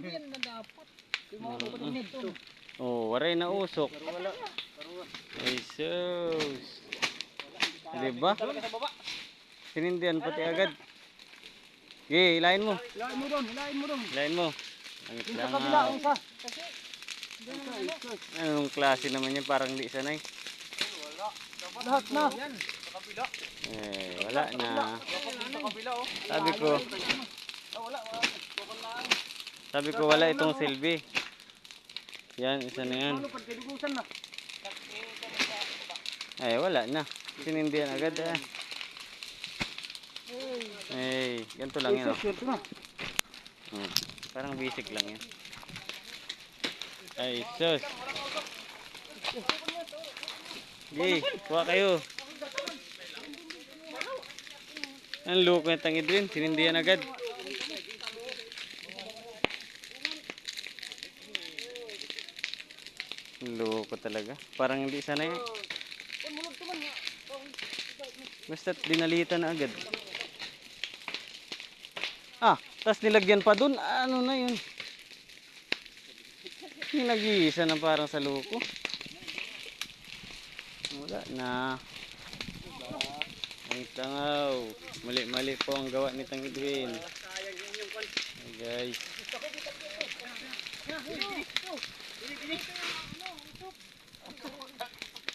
Yan na dapat. Oh, waray na usok. Ay sus. Diba? Sinindihan pati agad. Okay, hilahin mo. Hilahin mo doon, hilahin mo doon. Hilahin mo. Langit Yung lang. sa kabila, ang isa. Kasi, Anong klase naman yan? Parang di sanay. lahat na. Eh, wala na. Sabi ko. Sabi ko wala itong silbi. Yan, isa na yan. Ay, wala na. Sinindihan agad eh. Eh, ganito lang yan. Parang basic lang yan. Ay, sus. Sige, kuha kayo. Ang loko yung tangid rin. Sinindihan agad. Ang loko talaga. Parang hindi sanay. Basta dinalitan na agad. Ah, tas nilagyan pa dun. Ano na yun? Nag-iisa na parang sa loko. Wala na. Ang tangaw. Mali-mali po ang gawa ni Tang Edwin. Hey guys.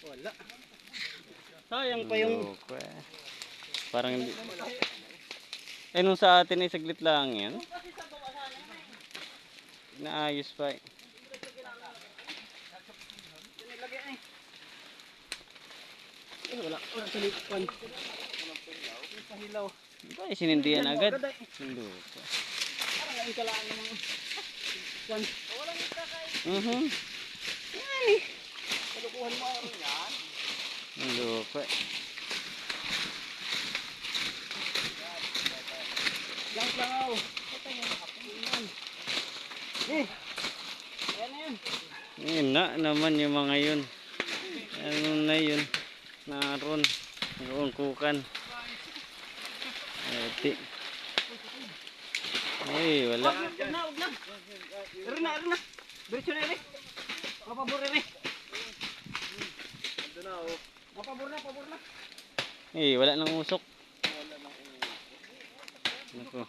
Wala. Sayang pa yung... Loko eh. Parang hindi... Eh nung sa atin ay saglit lang yan. Naayos pa eh. Wala sa likuan. Sa hilaw. Ay, sinindihan agad. Loko. Parang ngayon ka lang naman. Kwan. Walang Mhm. yan eh. Kalukuhan mo ako yan. Loko eh. Lang-langaw. Ito yung nakapunan. Eh. Ayan na yun. Yun na naman yung mga yun. Ano na yun? Naroon. Nagungkukan. Eti. Ay, wala. Huwag na. Eri na. Diretso na eri. Mapabor eri. Ando na oh. Mapabor na. Eh, wala nang usok. Nako.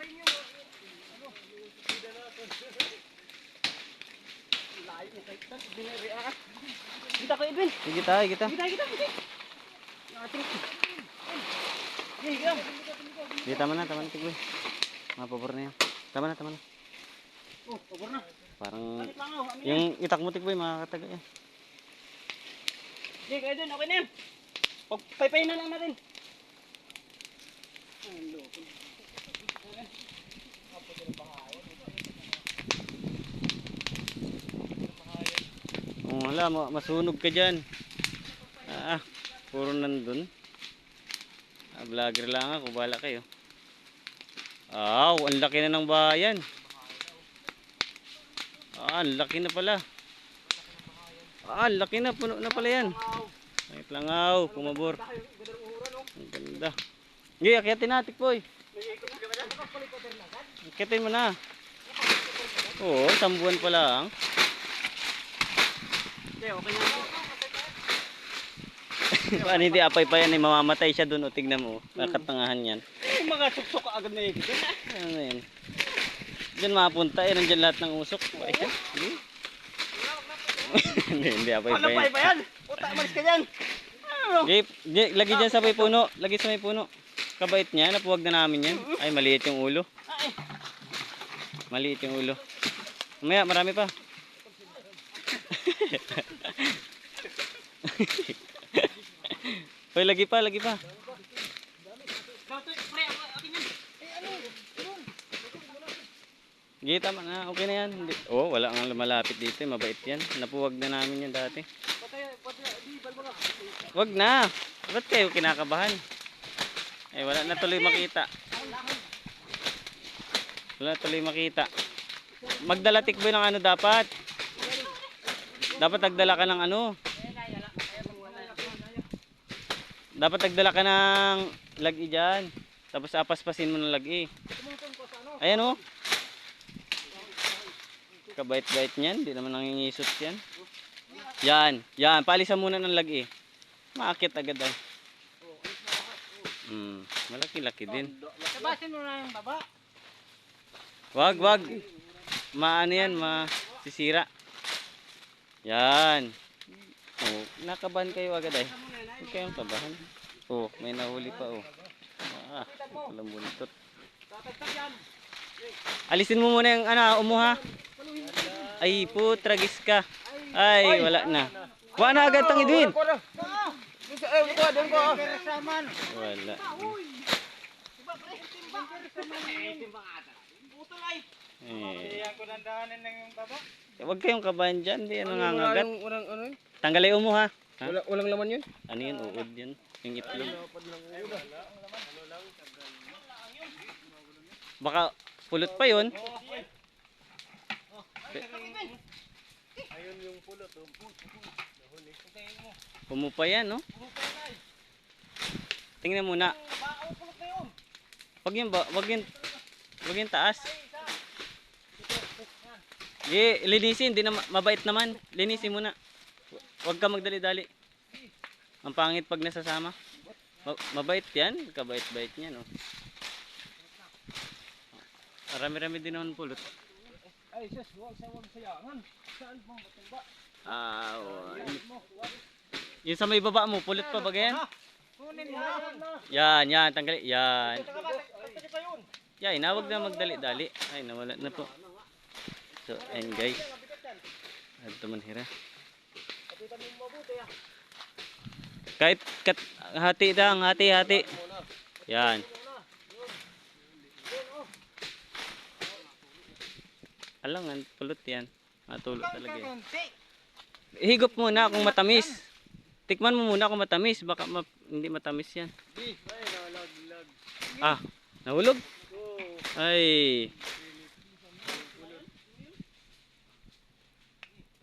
Kita ko Edwin. Sige tayo, kita. Kita. Ating. Sige. Sige, tama na, tigboy. Mapabor na yan. Tama na. Oh, pabor na. Parang, Langaw. yung itak mo tigboy, makakataga yan. Sige, Edwin, okay na yan. Pagpaypay na lang natin. Ang loko. Oh, wala, masunog ka dyan. Puro nandun. Vlogger lang ako, bahala kayo. Ang laki na ng bayan. Ang laki na pala. Ang laki na, puno na pala yan. Ay, langaw, pumabor. Ang ganda. Hindi, akyatin natin, boy. Akyatin mo na. Oo, 1 buwan pa lang. Okay na. Paano hindi apay pa yan, mamamatay siya dun. O, tignan mo, nakatangahan yan. Eh, mga suksok ka agad na ikot. Ano na yan? Diyan mapunta, nandyan lahat ng usok. Bakit siya? Hindi apay pa Ano yan. pa yan? Puta, malis ka dyan. Lagi dyan sa may puno. Lagi sa may puno. Kabait niya, napuwag na namin yan. Ay, maliit yung ulo. Maliit yung ulo. Mamaya, marami pa. Hoy, lagi pa. Sige, tama na. Okay na yan. Oh, wala nga lumalapit dito. Mabait yan. Napuwag na namin yan dati. Wag na. Ba't kayo kinakabahan? Eh, wala na tuloy makita. Magdala tikboy ng ano dapat? Dapat nagdala ka ng ano? Dapat nagdala ka ng lagi dyan. Tapos apaspasin mo ng lagi. Ayan oh. Kabait-bait niyan. Di naman nangingisot yan. Yan. Yan. Paalisan muna ng lagi. Maakit agad ay. Malaki-laki din. Tabasin mo na yung baba. Wag. Maano yan, masisira. Yan. Oh, nakabahan kayo agad ay. Huwag kayong kabahan. Oh, may nahuli pa oh. Walang buntot. Alisin mo muna yung umuha. Ay, putragis ka. Ay, wala na. Kuha na agad tang Edwin. Wala. Huwag kayong kabahan dyan. Di ano nangangagat. Tanggalay mo ha. Walang laman yun? Ano yun? Uod yun. Yung itlog. Baka pulot pa yun. Ayun yung pulot. Pumupa yan, no? Tingnan muna. Wag yung taas. Linisin, hindi na mabait naman. Linisin muna. Huwag ka magdali-dali. Ang pangit pag nasasama. Mabait yan. Kabait-bait niyan, no? Marami-rami din naman pulot. Ay, sus, huwag sayangan. Saan mo matumba? Yung sa may baba mo, pulot pa ba yan? Kunin mo na. Yan, tanggali. Yan. Yan, huwag na magdali-dali. Ay, nawala na po. So, and guys. Ito man hira. Kahit hati lang, hati. Yan. Alangan, pulot yan. Matulot talaga yan. Higop muna kung matamis. Tikman mo muna kung matamis. Baka hindi matamis yan. Nahulog? Ay.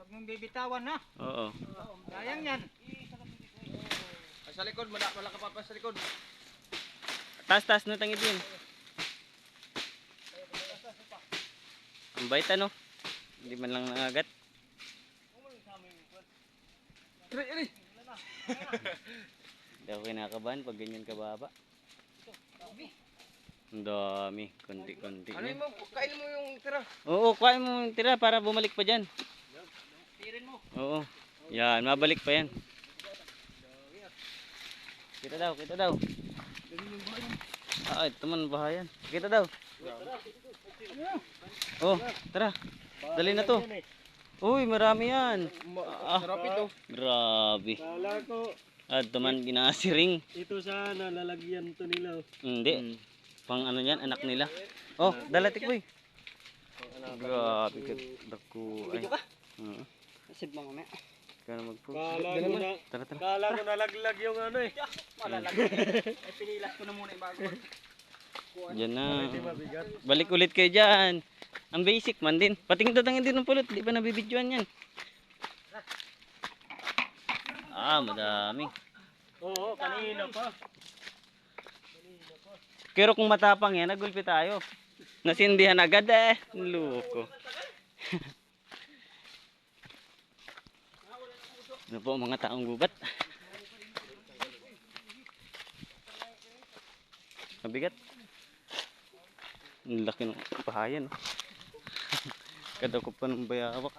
Pag mong bibitawan na. Oo. Sayang yan. Sa likod, malaka pa sa likod. Taas na tangid yun. Ang bait ano? Hindi man lang nangagat. Hindi ako kinakabahan pag ganyan kababa. Ang dami. Konti-konti. Ano mo, kainin mo yung tira. Oo, kain mo yung tira para bumalik pa dyan. Tirin mo. Oo. Yan, mabalik pa yan. Kita daw. Ito man bahayan. Kita daw. Oh, tara. Dali na to. Uy, marami yan. Sarap ito. Grabe. Kala ko, Ito man ginasiring. ito sana lalagyan to nila. Hindi. Pang ano yan, anak nila. Oh, dala tikboy. Grabe ka. Daku. Ay. Nasib mo mamaya. Kaya mag-proof. Tara. Kala ko nalaglag yung ano eh. Malalagay. Ay pinilas ko na muna yung bago. Diyan na. Balik ulit kayo dyan. Ang basic man din. Patingin din ng pulot. Di ba nabibidyoan yan? Madami. Oo, kanina pa. Pero kung matapang yan, nagulpi tayo. Nasindihan agad eh. Loko. Ano po mga taong gubat? Mabigat. Ang laki ng pahayan. Kada ko pa ng bayawak.